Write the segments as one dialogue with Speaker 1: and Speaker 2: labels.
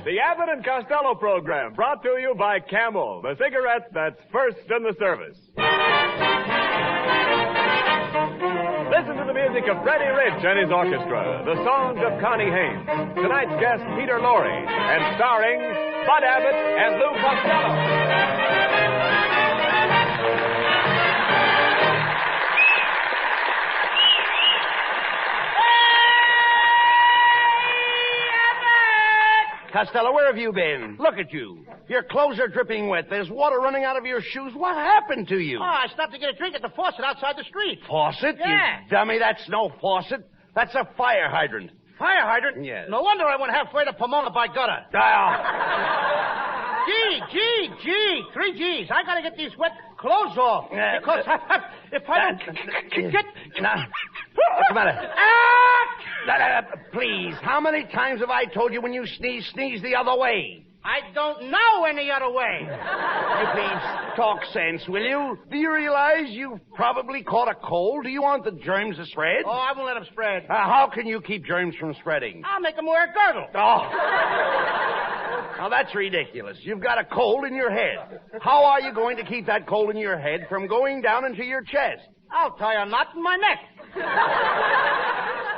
Speaker 1: The Abbott and Costello program, brought to you by Camel, the cigarette that's first in the service. Listen to the music of Freddie Rich and his orchestra, the songs of Connie Haynes, tonight's guest Peter Lorre, and starring Bud Abbott and Lou Costello.
Speaker 2: Costello, where have you been? Look at you. Your clothes are dripping wet. There's water running out of your shoes. What happened to you?
Speaker 3: Oh, I stopped to get a drink at the faucet outside the street.
Speaker 2: Faucet?
Speaker 3: Yeah.
Speaker 2: You dummy, that's no faucet. That's a fire hydrant.
Speaker 3: Fire hydrant?
Speaker 2: Yes.
Speaker 3: No wonder I went halfway to Pomona by gutter. G. 3 G's. I gotta get these wet clothes off. Because if I don't get...
Speaker 2: Now, what's the matter? Please, how many times have I told you when you sneeze, sneeze the other way?
Speaker 3: I don't know any other way.
Speaker 2: You please talk sense, will you? Do you realize you've probably caught a cold? Do you want the germs to spread?
Speaker 3: Oh, I won't let them spread.
Speaker 2: How can you keep germs from spreading?
Speaker 3: I'll make them wear a girdle.
Speaker 2: Oh. Now, that's ridiculous. You've got a cold in your head. How are you going to keep that cold in your head from going down into your chest?
Speaker 3: I'll tie a knot in my neck.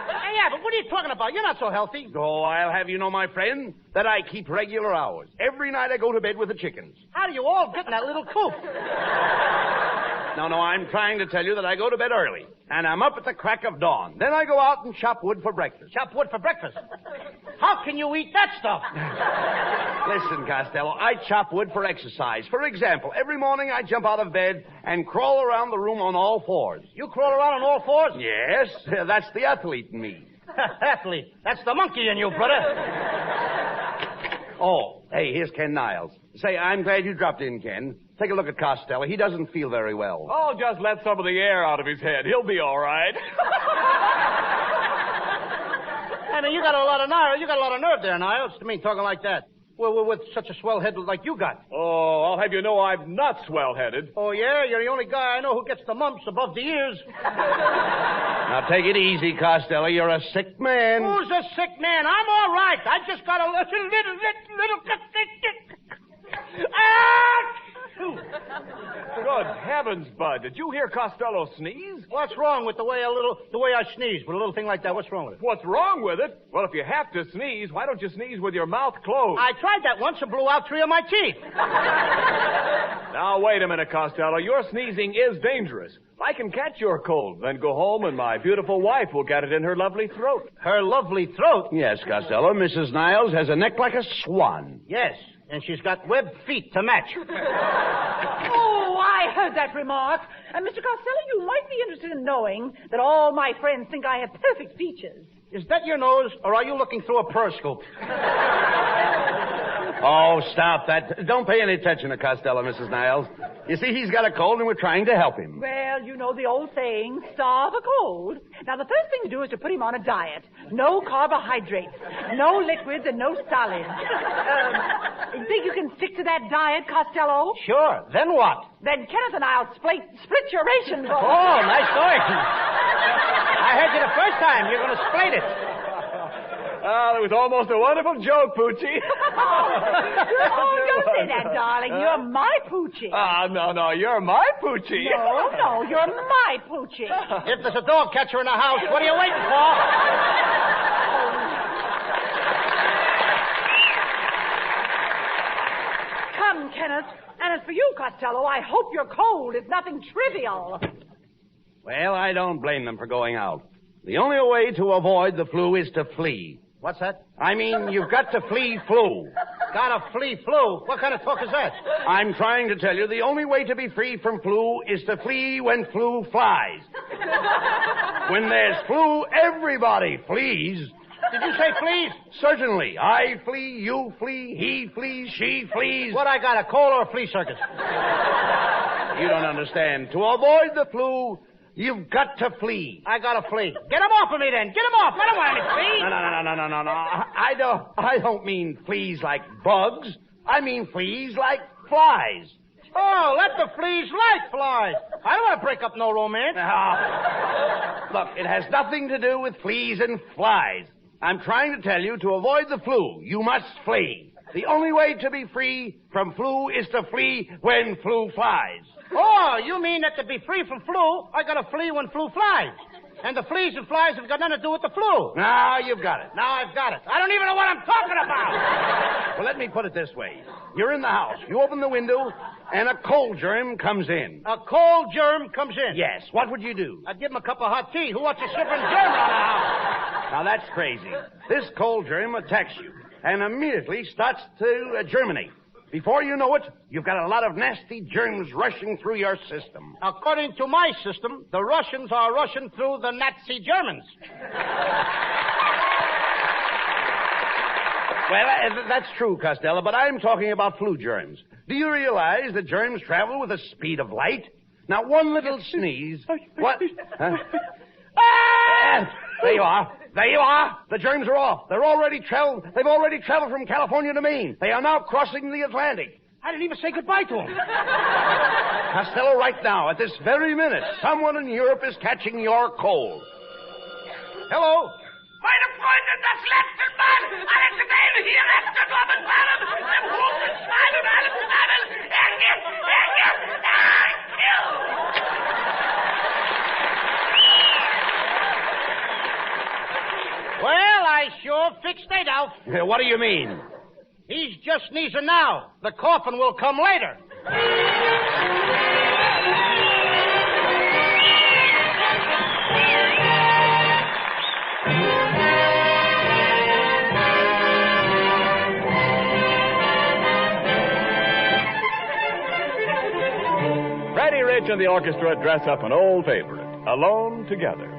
Speaker 3: Hey, yeah, but what are you talking about? You're not so healthy.
Speaker 2: Oh, I'll have you know, my friend, that I keep regular hours. Every night I go to bed with the chickens.
Speaker 3: How do you all get in that little coop?
Speaker 2: No, I'm trying to tell you that I go to bed early, and I'm up at the crack of dawn. Then I go out and chop wood for breakfast.
Speaker 3: Chop wood for breakfast? How can you eat that stuff?
Speaker 2: Listen, Costello, I chop wood for exercise. For example, every morning I jump out of bed and crawl around the room on all fours.
Speaker 3: You crawl around on all fours?
Speaker 2: Yes, that's the athlete in me.
Speaker 3: Athlete? That's the monkey in you, brother.
Speaker 2: Oh, hey, here's Ken Niles. Say, I'm glad you dropped in, Ken. Take a look at Costello. He doesn't feel very well.
Speaker 1: Oh, just let some of the air out of his head. He'll be all right.
Speaker 3: I mean, you got a lot of nerve there, Niles. I mean, talking like that. Well, with such a swell head like you got.
Speaker 1: Oh, I'll have you know I'm not swell-headed.
Speaker 3: Oh, yeah? You're the only guy I know who gets the mumps above the ears.
Speaker 2: Now, take it easy, Costello. You're a sick man.
Speaker 3: Who's a sick man? I'm all right. I just got a little...
Speaker 1: Good heavens, Bud. Did you hear Costello sneeze?
Speaker 3: What's wrong with the way I sneeze with a little thing like that? What's wrong with it?
Speaker 1: What's wrong with it? Well, if you have to sneeze, why don't you sneeze with your mouth closed?
Speaker 3: I tried that once and blew out 3 of my teeth.
Speaker 1: Now, wait a minute, Costello. Your sneezing is dangerous. I can catch your cold, then go home and my beautiful wife will get it in her lovely throat.
Speaker 3: Her lovely throat?
Speaker 2: Yes, Costello. Mrs. Niles has a neck like a swan.
Speaker 3: Yes, and she's got webbed feet to match.
Speaker 4: Oh, I heard that remark. Mr. Costello, you might be interested in knowing that all my friends think I have perfect features.
Speaker 3: Is that your nose, or are you looking through a periscope?
Speaker 2: Oh, stop that. Don't pay any attention to Costello, Mrs. Niles. You see, he's got a cold and we're trying to help him.
Speaker 4: Well, you know the old saying, starve a cold. Now, the first thing to do is to put him on a diet. No carbohydrates, no liquids, and no solids. You think you can stick to that diet, Costello?
Speaker 3: Sure. Then what?
Speaker 4: Then Kenneth and I'll split your rations.
Speaker 3: Oh, nice going. I heard you the first time. You're going to split it.
Speaker 1: Oh, it was almost a wonderful joke, Poochie.
Speaker 4: Oh, don't say that, darling. You're my Poochie.
Speaker 1: No, you're my Poochie.
Speaker 4: No, you're my Poochie.
Speaker 3: If there's a dog catcher in the house, what are you waiting for?
Speaker 4: Come, Kenneth. And as for you, Costello, I hope your cold is nothing trivial.
Speaker 2: Well, I don't blame them for going out. The only way to avoid the flu is to flee.
Speaker 3: What's that?
Speaker 2: I mean, you've got to flee flu.
Speaker 3: Gotta flee flu? What kind of talk is that?
Speaker 2: I'm trying to tell you the only way to be free from flu is to flee when flu flies. When there's flu, everybody flees.
Speaker 3: Did you say flees?
Speaker 2: Certainly. I flee, you flee, he flees, she flees.
Speaker 3: What, I got a cold or a flea circus?
Speaker 2: You don't understand. To avoid the flu, you've got to flee.
Speaker 3: I gotta flee. Get him off of me then. Get him off. I don't want any fleas.
Speaker 2: No. I don't mean fleas like bugs. I mean fleas like flies.
Speaker 3: Oh, let the fleas like flies. I don't want to break up no romance.
Speaker 2: Look, it has nothing to do with fleas and flies. I'm trying to tell you, to avoid the flu, you must flee. The only way to be free from flu is to flee when flu flies.
Speaker 3: Oh, you mean that to be free from flu, I gotta flee when flu flies. And the fleas and flies have got nothing to do with the flu.
Speaker 2: Now you've got it.
Speaker 3: Now I've got it. I don't even know what I'm talking about.
Speaker 2: Well, let me put it this way. You're in the house. You open the window, and a cold germ comes in.
Speaker 3: A cold germ comes in?
Speaker 2: Yes. What would you do?
Speaker 3: I'd give him a cup of hot tea. Who wants a shivering germ around the house?
Speaker 2: Now, that's crazy. This cold germ attacks you and immediately starts to germinate. Before you know it, you've got a lot of nasty germs rushing through your system.
Speaker 3: According to my system, the Russians are rushing through the Nazi Germans.
Speaker 2: Well, that's true, Costello, but I'm talking about flu germs. Do you realize that germs travel with the speed of light? Now, one little sneeze... What? Huh? There you are. There you are. The germs are off. They've already traveled from California to Maine. They are now crossing the Atlantic.
Speaker 3: I didn't even say goodbye to him.
Speaker 2: Costello, right now, at this very minute, someone in Europe is catching your cold. Hello?
Speaker 5: Meine Freunde, das letzte Mal, alle zusammen hier letzte Abend waren, im großen Schwein und alle zusammen,
Speaker 3: Well, I sure fixed it out.
Speaker 2: What do you mean?
Speaker 3: He's just sneezing now. The coffin will come later.
Speaker 1: Freddie Rich and the orchestra dress up an old favorite, Alone Together.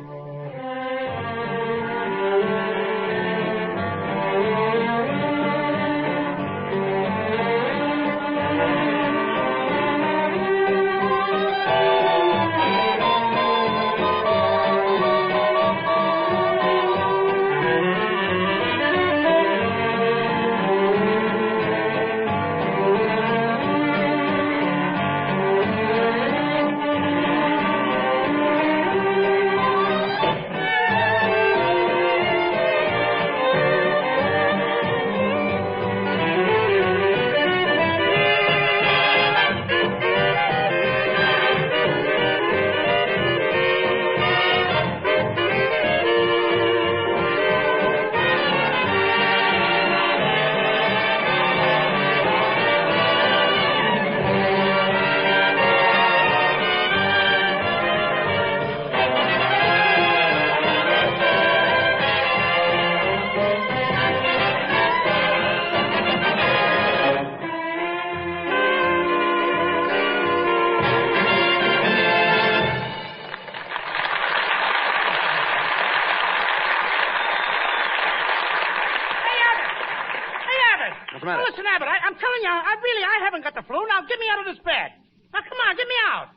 Speaker 3: Now, listen, Abbott, I'm telling you, I haven't got the flu. Now, get me out of this bed. Now, come on, get me out.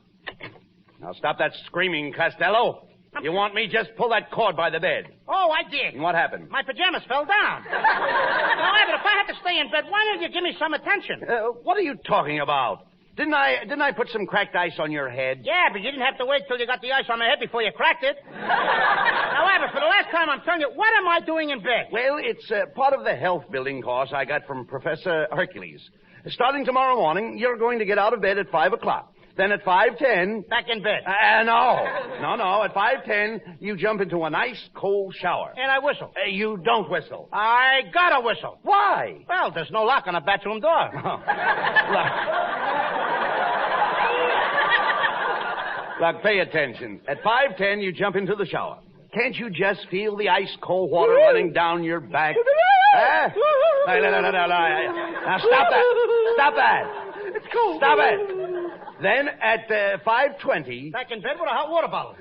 Speaker 2: Now, stop that screaming, Costello. You want me just pull that cord by the bed.
Speaker 3: Oh, I did.
Speaker 2: And what happened?
Speaker 3: My pajamas fell down. Now, Abbott, if I had to stay in bed, why don't you give me some attention?
Speaker 2: What are you talking about? Didn't I put some cracked ice on your head?
Speaker 3: Yeah, but you didn't have to wait till you got the ice on my head before you cracked it. Now, Abbott, for the last time, I'm telling you, what am I doing in bed?
Speaker 2: Well, it's part of the health building course I got from Professor Hercules. Starting tomorrow morning, you're going to get out of bed at 5 o'clock. Then at 5:10...
Speaker 3: Back in bed.
Speaker 2: No. At 5:10, you jump into a nice cold shower.
Speaker 3: And I whistle.
Speaker 2: You don't whistle.
Speaker 3: I gotta whistle.
Speaker 2: Why?
Speaker 3: Well, there's no lock on a bathroom door.
Speaker 2: Look, pay attention. At 5:10, you jump into the shower. Can't you just feel the ice-cold water running down your back? Huh? Now, stop that. Stop that.
Speaker 3: It's cold.
Speaker 2: Stop it. Then at 5:20...
Speaker 3: Back in bed with a hot water bottle.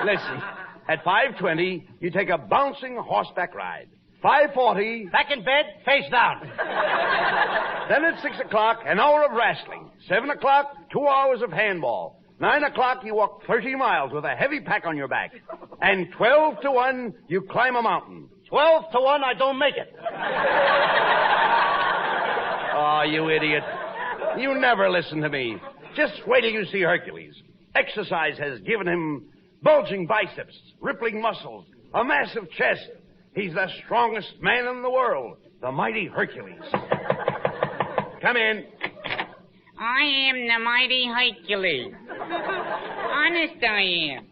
Speaker 2: Listen. At 5:20, you take a bouncing horseback ride. 5:40...
Speaker 3: Back in bed, face down.
Speaker 2: Then at 6 o'clock, an hour of wrestling. 7 o'clock, 2 hours of handball. 9 o'clock, you walk 30 miles with a heavy pack on your back. And 12 to 1, you climb a mountain.
Speaker 3: 12 to 1, I don't make it.
Speaker 2: Oh, you idiot. You never listen to me. Just wait till you see Hercules. Exercise has given him bulging biceps, rippling muscles, a massive chest. He's the strongest man in the world, the mighty Hercules. Come in.
Speaker 6: I am the mighty Hercules. Honest, I am.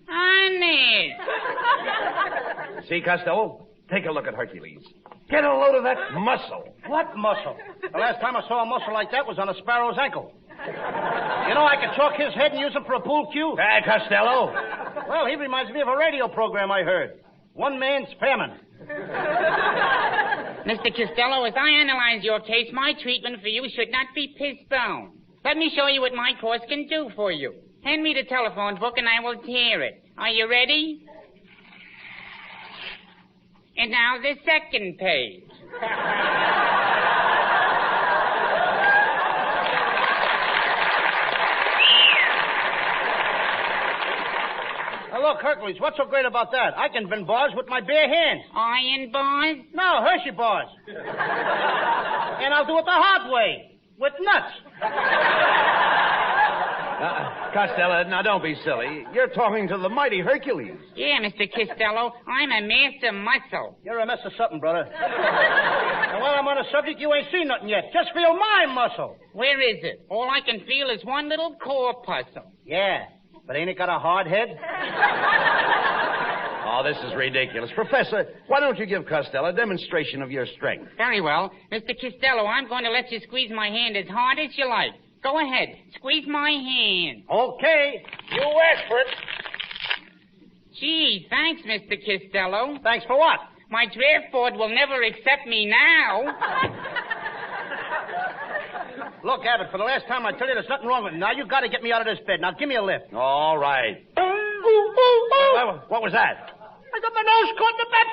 Speaker 6: Honest.
Speaker 2: See, Costello? Take a look at Hercules. Get a load of that muscle.
Speaker 3: What muscle? The last time I saw a muscle like that was on a sparrow's ankle. You know, I could chalk his head and use him for a pool cue.
Speaker 2: Costello.
Speaker 3: Well, he reminds me of a radio program I heard. One man's famine.
Speaker 6: Mr. Costello, as I analyze your case, my treatment for you should not be postponed. Let me show you what my course can do for you. Hand me the telephone book and I will tear it. Are you ready? And now the second page.
Speaker 3: Now, look, Hercules, what's so great about that? I can bend bars with my bare hands.
Speaker 6: Iron bars?
Speaker 3: No, Hershey bars. And I'll do it the hard way, with nuts.
Speaker 2: Costello, now don't be silly. You're talking to the mighty Hercules.
Speaker 6: Yeah, Mr. Costello, I'm a master muscle.
Speaker 3: You're a mess of something, brother. And while I'm on the subject, you ain't seen nothing yet. Just feel my muscle.
Speaker 6: Where is it? All I can feel is one little corpuscle.
Speaker 3: Yeah, but ain't it got a hard head?
Speaker 2: Oh, this is ridiculous. Professor, why don't you give Costello a demonstration of your strength?
Speaker 6: Very well. Mr. Costello, I'm going to let you squeeze my hand as hard as you like. Go ahead. Squeeze my hand.
Speaker 3: Okay. You asked for it.
Speaker 6: Gee, thanks, Mr. Costello.
Speaker 3: Thanks for what?
Speaker 6: My draft board will never accept me now.
Speaker 3: Look, Abbott, for the last time I tell you there's nothing wrong with me. Now you got to get me out of this bed. Now give me a lift.
Speaker 2: All right. What was that?
Speaker 3: I got my nose caught in the bat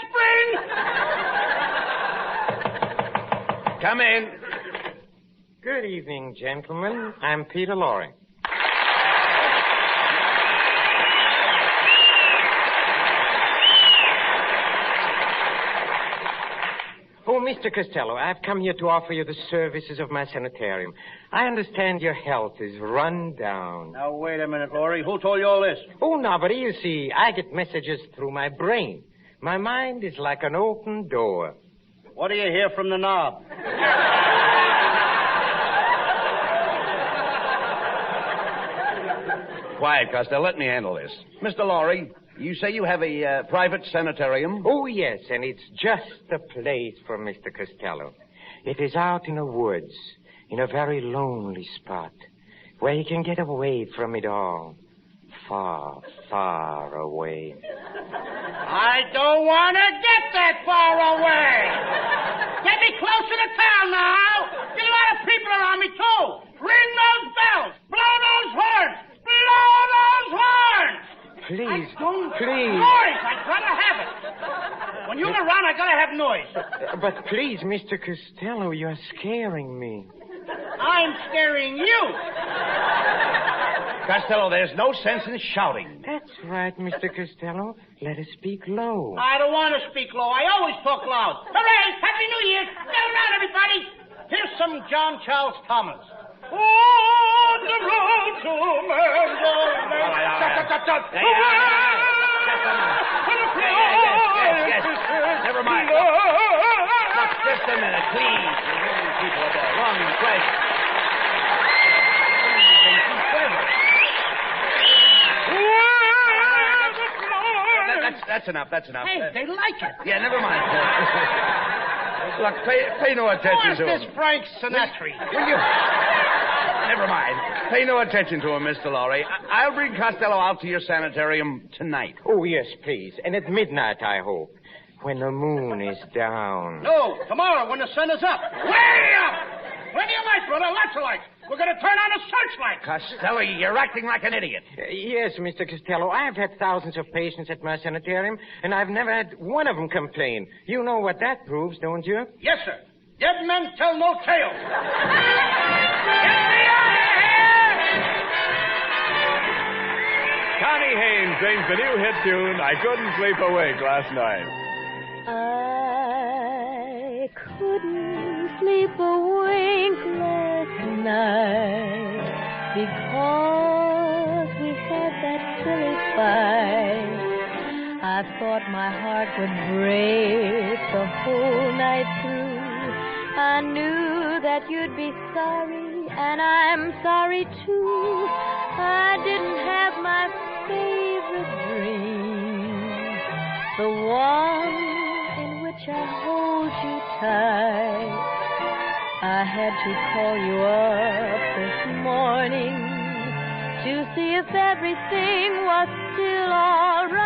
Speaker 3: spring.
Speaker 2: Come in.
Speaker 7: Good evening, gentlemen. I'm Peter Lorre. Oh, Mr. Costello, I've come here to offer you the services of my sanitarium. I understand your health is run down.
Speaker 3: Now, wait a minute, Laurie. Who told you all this?
Speaker 7: Oh, nobody. You see, I get messages through my brain. My mind is like an open door.
Speaker 3: What do you hear from the knob?
Speaker 2: Quiet, Costello. Let me handle this. Mr. Lorre, you say you have a private sanitarium?
Speaker 7: Oh, yes, and it's just the place for Mr. Costello. It is out in the woods, in a very lonely spot, where he can get away from it all. Far, far away.
Speaker 3: I don't want to get that far away. Get me closer to town now. Get a lot of people around me, too. Ring those bells. Blow those horns. Blow those horns.
Speaker 7: Please,
Speaker 3: Noise. I gotta have it. When you're around, I gotta have noise.
Speaker 7: But please, Mr. Costello, you're scaring me.
Speaker 3: I'm scaring you.
Speaker 2: Costello, there's no sense in shouting.
Speaker 7: That's right, Mr. Costello. Let us speak low.
Speaker 3: I don't want to speak low. I always talk loud. Hooray! Happy New Year! Get around, everybody. Here's some John Charles Thomas. On the road to
Speaker 2: Yes. Never mind. Look, just a minute, please. People are there. Long and fresh. That's enough.
Speaker 3: Hey, they like it.
Speaker 2: Yeah, never mind. Look, pay no attention to him.
Speaker 3: Where's this Frank Sinatra?
Speaker 2: Will you... Never mind. Pay no attention to him, Mr. Lorre. I'll bring Costello out to your sanitarium tonight.
Speaker 7: Oh, yes, please. And at midnight, I hope. When the moon is down.
Speaker 3: No, tomorrow when the sun is up. Way up! Plenty of light, brother. Lots of light. We're going to turn on a searchlight.
Speaker 2: Costello, you're acting like an idiot.
Speaker 7: Yes, Mr. Costello. I've had thousands of patients at my sanitarium, and I've never had one of them complain. You know what that proves, don't you?
Speaker 3: Yes, sir. Dead men tell no tales. Get me out of here!
Speaker 1: Connie Haynes sings the new hit tune, I Couldn't Sleep a Wink Last Night.
Speaker 8: I couldn't sleep a wink last night. night because we had that silly fight. I thought my heart would break the whole night through. I knew that you'd be sorry, and I'm sorry too. I didn't have my favorite dream, the one in which I hold you tight. I had to call you up this morning to see if everything was still all right.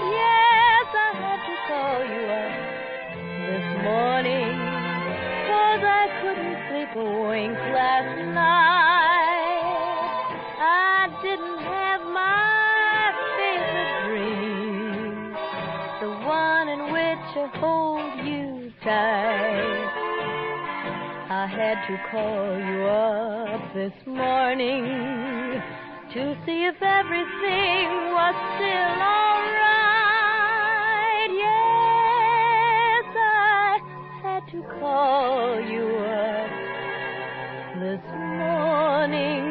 Speaker 8: Yes, I had to call you up this morning, 'cause I couldn't sleep a wink last night. I didn't have my favorite dream, the one in which I hold you tight. I had to call you up this morning to see if everything was still all right. Yes, I had to call you up this morning,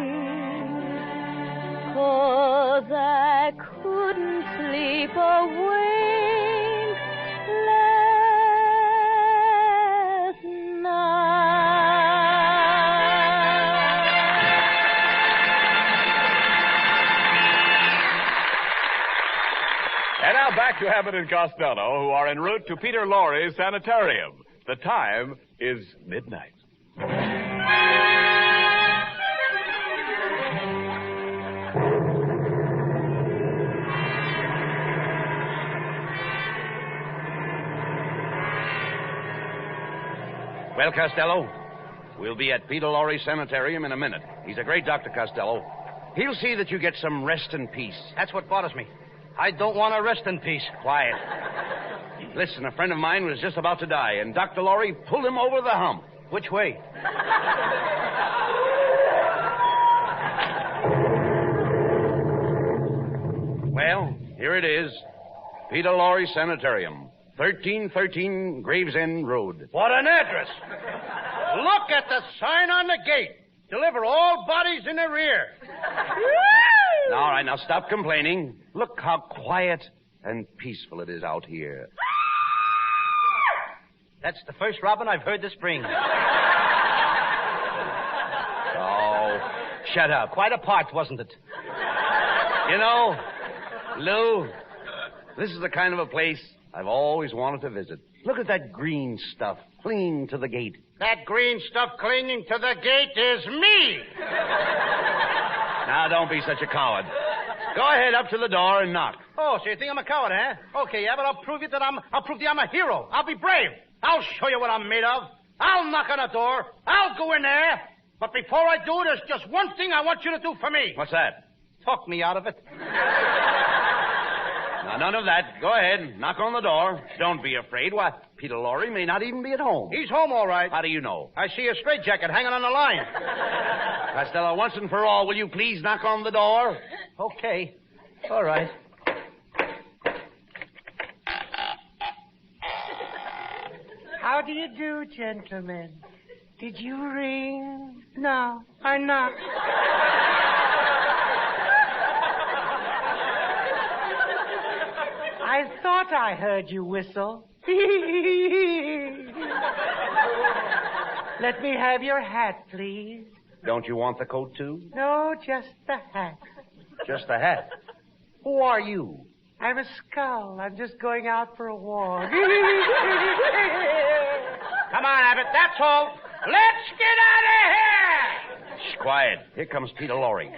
Speaker 8: 'cause I couldn't sleep a wink last night.
Speaker 1: And now back to Abbott and Costello, who are en route to Peter Lorre's sanitarium. The time is midnight.
Speaker 2: Well, Costello, we'll be at Peter Lorre's sanitarium in a minute. He's a great doctor, Costello. He'll see that you get some rest and peace.
Speaker 3: That's what bothers me. I don't want to rest in peace.
Speaker 2: Quiet. Listen, a friend of mine was just about to die, and Dr. Lorre pulled him over the hump.
Speaker 3: Which way?
Speaker 2: Well, here it is. Peter Lorre Sanitarium, 1313 Gravesend Road.
Speaker 3: What an address. Look at the sign on the gate. Deliver all bodies in the rear.
Speaker 2: All right, now stop complaining. Look how quiet and peaceful it is out here.
Speaker 3: That's the first robin I've heard this spring.
Speaker 2: Oh, shut up.
Speaker 3: Quite a part, wasn't it?
Speaker 2: You know, Lou, this is the kind of a place I've always wanted to visit. Look at that green stuff clinging to the gate.
Speaker 3: That green stuff clinging to the gate is me.
Speaker 2: Now, don't be such a coward. Go ahead up to the door and knock.
Speaker 3: Oh, so you think I'm a coward, huh? Okay, yeah, but I'll prove to you I'm a hero. I'll be brave. I'll show you what I'm made of. I'll knock on the door. I'll go in there. But before I do, there's just one thing I want you to do for me.
Speaker 2: What's that?
Speaker 3: Talk me out of it.
Speaker 2: Now, none of that. Go ahead. Knock on the door. Don't be afraid. Why, Peter Lorre may not even be at home.
Speaker 3: He's home, all right.
Speaker 2: How do you know?
Speaker 3: I see a straitjacket hanging on the line.
Speaker 2: Costello, once and for all, will you please knock on the door?
Speaker 3: Okay. All right.
Speaker 9: How do you do, gentlemen? Did you ring? No, I knocked. I thought I heard you whistle. Let me have your hat, please.
Speaker 2: Don't you want the coat, too?
Speaker 9: No, just the hat.
Speaker 2: Just the hat. Who are you?
Speaker 9: I'm a skull. I'm just going out for a walk.
Speaker 3: Come on, Abbott, that's all. Let's get out of here!
Speaker 2: Shh, quiet. Here comes Peter Lorre.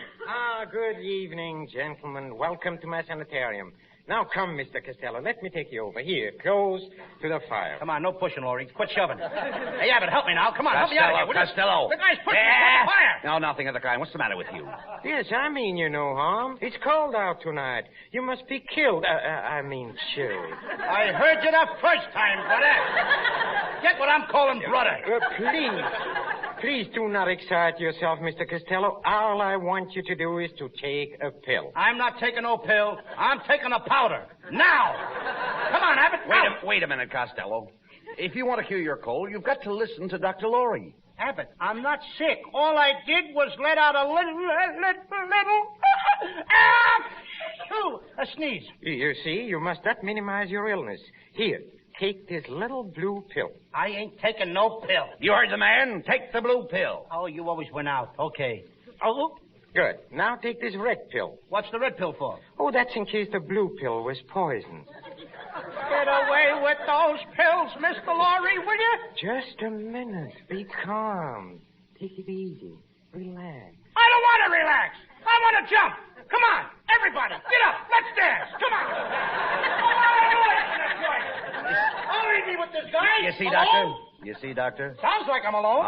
Speaker 7: Good evening, gentlemen. Welcome to my sanitarium. Now, come, Mr. Costello. Let me take you over here, close to the fire.
Speaker 3: Come on, no pushing, Lorre. Quit shoving. Hey, Abbott, help me now. Come on, help me out of here.
Speaker 2: Costello.
Speaker 3: The guy's pushing me the fire.
Speaker 2: No, nothing of the kind. What's the matter with you?
Speaker 7: Yes, I mean you no harm. It's cold out tonight. You must be killed. Chilled.
Speaker 3: I heard you the first time, brother. Get what I'm calling brother.
Speaker 7: Please do not excite yourself, Mr. Costello. All I want you to do is to take a pill.
Speaker 3: I'm not taking no pill. I'm taking a powder. Now! Come on, Abbott.
Speaker 2: Wait a minute, Costello. If you want to cure your cold, you've got to listen to Dr. Lorre.
Speaker 3: Abbott, I'm not sick. All I did was let out a little a sneeze.
Speaker 7: You see, you must not minimize your illness. Here, take this little blue pill.
Speaker 3: I ain't taking no pill.
Speaker 2: You heard the man. Take the blue pill.
Speaker 3: Oh, you always went out. Okay. Oh,
Speaker 7: Good. Now take this red pill.
Speaker 3: what's the red pill for?
Speaker 7: Oh, that's in case the blue pill was poisoned.
Speaker 3: Get away with those pills, Mr. Laurie, will you?
Speaker 7: Just a minute. Be calm. Take it easy. Relax.
Speaker 3: I don't want to relax. I want to jump. Come on, everybody, get up. Let's dance. Come on. I'll leave me with this guy.
Speaker 2: You see,
Speaker 3: Alone?
Speaker 2: Doctor? You see, Doctor?
Speaker 3: Sounds like I'm alone.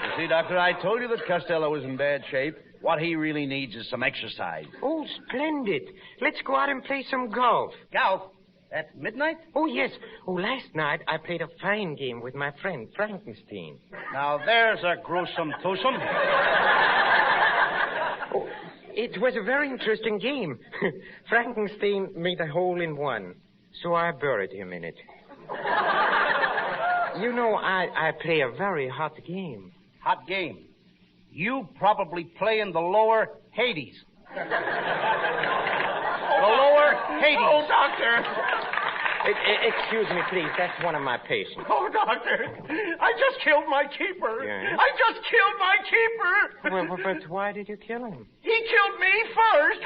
Speaker 2: You see, Doctor, I told you that Costello was in bad shape. What he really needs is some exercise.
Speaker 7: Oh, splendid. Let's go out and play some golf.
Speaker 3: Golf? At midnight?
Speaker 7: Oh, yes. Oh, last night I played a fine game with my friend Frankenstein.
Speaker 3: Now, there's a gruesome twosome.
Speaker 7: Oh, it was a very interesting game. Frankenstein made a hole in one, so I buried him in it. You know, I play a very hot game.
Speaker 3: Hot game. You probably play in the lower Hades. The lower Hades.
Speaker 2: Oh, Doctor.
Speaker 7: Excuse me, please. That's one of my patients.
Speaker 3: Oh, Doctor, I just killed my keeper.
Speaker 7: Yeah?
Speaker 3: I just killed my keeper.
Speaker 7: Well, but why did you kill him?
Speaker 3: He killed me first.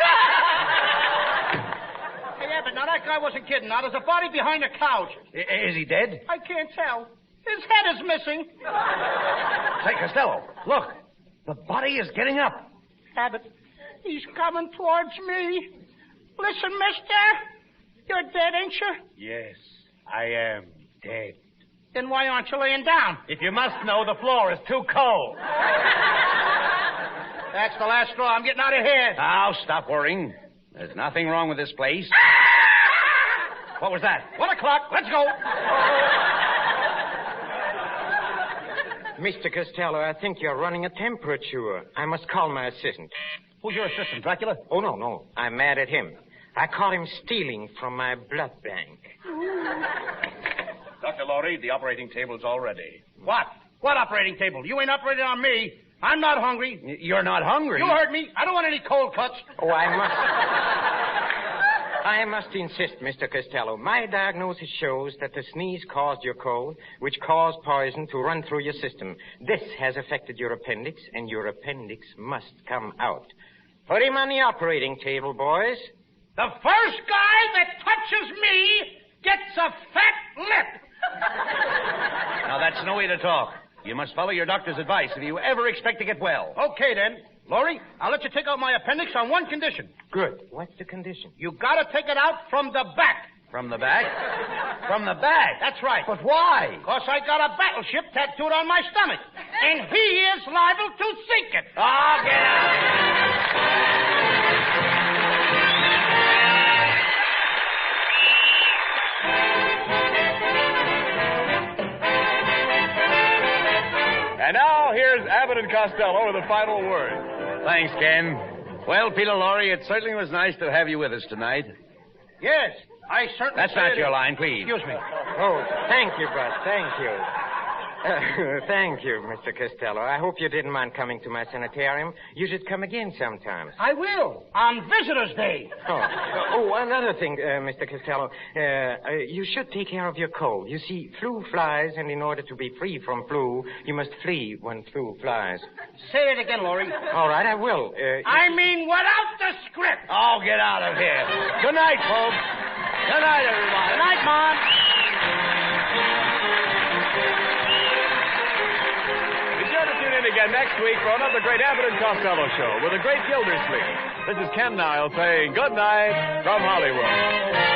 Speaker 3: Hey, Abbott, now that guy wasn't kidding. Now, there's a body behind the couch.
Speaker 2: Is he dead?
Speaker 3: I can't tell. His head is missing.
Speaker 2: Say, Costello, look. The body is getting up.
Speaker 3: Abbott, he's coming towards me. Listen, mister, you're dead, ain't you?
Speaker 2: Yes, I am dead.
Speaker 3: Then why aren't you laying down?
Speaker 2: If you must know, the floor is too cold.
Speaker 3: That's the last straw. I'm getting out of here.
Speaker 2: Now, stop worrying. There's nothing wrong with this place. What was that?
Speaker 3: 1 o'clock. Let's go.
Speaker 7: Mr. Costello, I think you're running a temperature. I must call my assistant.
Speaker 3: Who's your assistant, Dracula?
Speaker 7: Oh, no. I'm mad at him. I caught him stealing from my blood bank.
Speaker 2: Dr. Laurie, the operating table's all ready.
Speaker 3: What? What operating table? You ain't operating on me. I'm not hungry.
Speaker 2: You're not hungry?
Speaker 3: You heard me. I don't want any cold cuts.
Speaker 7: Oh, I must insist, Mr. Costello. My diagnosis shows that the sneeze caused your cold, which caused poison to run through your system. This has affected your appendix, and your appendix must come out. Put him on the operating table, boys.
Speaker 3: The first guy that touches me gets a fat lip.
Speaker 2: Now, that's no way to talk. You must follow your doctor's advice if you ever expect to get well.
Speaker 3: Okay, then. Laurie, I'll let you take out my appendix on one condition.
Speaker 7: Good. What's the condition?
Speaker 3: You gotta take it out from the back.
Speaker 2: From the back? From the back?
Speaker 3: That's right.
Speaker 2: But why?
Speaker 3: Because I got a battleship tattooed on my stomach. And he is liable to sink it.
Speaker 2: Oh, get out!
Speaker 1: And now, here's Abbott and Costello with the final word.
Speaker 2: Thanks, Ken. Well, Peter Laurie, it certainly was nice to have you with us tonight.
Speaker 3: Yes, I certainly
Speaker 2: That's not your line, please.
Speaker 3: Excuse me.
Speaker 7: Oh, thank you, Bud. Thank you. Thank you, Mr. Costello. I hope you didn't mind coming to my sanitarium. You should come again sometime.
Speaker 3: I will. On Visitor's Day.
Speaker 7: Oh, another thing, Mr. Costello. You should take care of your cold. You see, flu flies, and in order to be free from flu, you must flee when flu flies.
Speaker 3: Say it again, Laurie.
Speaker 7: All right, I will.
Speaker 3: I mean, without the script.
Speaker 2: Oh, get out of here. Good night, folks. Good night, everybody.
Speaker 3: Good night, Mom.
Speaker 1: Be sure to tune in again next week for another great Abbott and Costello show with a great Gildersleeve. This is Ken Niles saying good night from Hollywood.